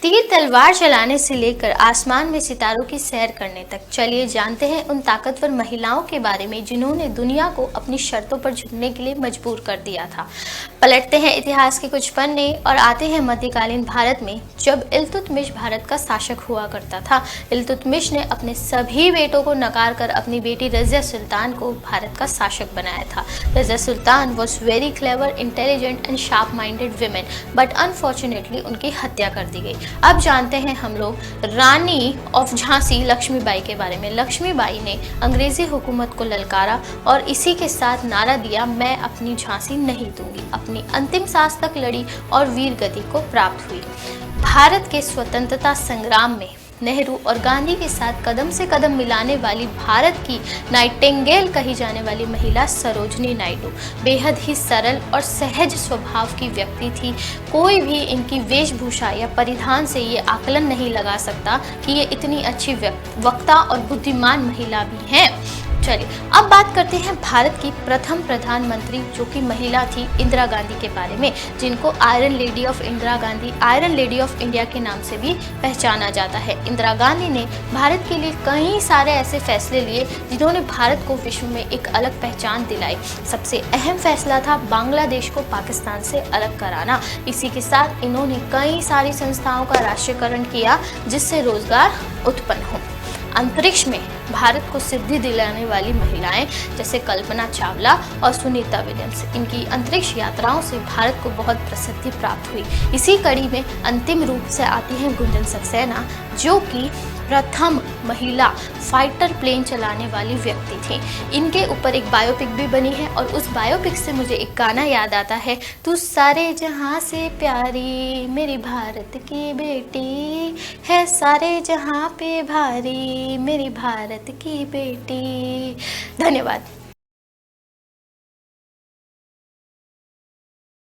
तीर तलवार चलाने से लेकर आसमान में सितारों की सैर करने तक, चलिए जानते हैं उन ताकतवर महिलाओं के बारे में जिन्होंने दुनिया को अपनी शर्तों पर झुकने के लिए मजबूर कर दिया था। पलटते हैं इतिहास के कुछ पन्ने और आते हैं मध्यकालीन भारत में, जब इल्तुतमिश भारत का शासक हुआ करता था। इल्तुतमिश ने अपने सभी बेटों को नकार कर अपनी बेटी रज़िया सुल्तान को भारत का शासक बनाया था। Razia Sultan was very clever, intelligent and sharp minded women, but unfortunately उनकी हत्या कर दी गई। अब जानते हैं हम लोग रानी ऑफ झांसी लक्ष्मीबाई के बारे में। लक्ष्मीबाई ने अंग्रेजी हुकूमत को ललकारा और इसी के साथ नारा दिया, मैं अपनी झांसी नहीं दूंगी। अपनी अंतिम सांस तक लड़ी और वीर गति को प्राप्त हुई। भारत के स्वतंत्रता संग्राम में नेहरू और गांधी के साथ कदम से कदम मिलाने वाली भारत की नाइटिंगेल कही जाने वाली महिला सरोजनी नायडू बेहद ही सरल और सहज स्वभाव की व्यक्ति थी। कोई भी इनकी वेशभूषा या परिधान से ये आकलन नहीं लगा सकता कि ये इतनी अच्छी वक्ता और बुद्धिमान महिला भी हैं। चलिए अब बात करते हैं भारत की प्रथम प्रधानमंत्री जो कि महिला थी, इंदिरा गांधी के बारे में, जिनको iron lady of Indira Gandhi, iron lady of India के नाम से भी पहचाना जाता है। इंदिरा गांधी ने भारत के लिए कई सारे ऐसे फैसले लिए जिन्होंने भारत को विश्व में एक अलग पहचान दिलाई। सबसे अहम फैसला था बांग्लादेश को पाकिस्तान से अलग कराना। इसी के साथ इन्होंने कई सारी संस्थाओं का राष्ट्रीयकरण किया जिससे रोजगार उत्पन्न हो। अंतरिक्ष में भारत को सिद्धि दिलाने वाली महिलाएं जैसे कल्पना चावला और सुनीता विलियम्स, इनकी अंतरिक्ष यात्राओं से भारत को बहुत प्रसिद्धि प्राप्त हुई। इसी कड़ी में अंतिम रूप से आती हैं गुंजन सक्सेना, जो कि प्रथम महिला फाइटर प्लेन चलाने वाली व्यक्ति थी। इनके ऊपर एक बायोपिक भी बनी है और उस बायोपिक से मुझे एक गाना याद आता है, तू सारे जहां से प्यारी मेरी भारत की बेटी है, सारे जहां पे भारी मेरी भारत की बेटी। धन्यवाद।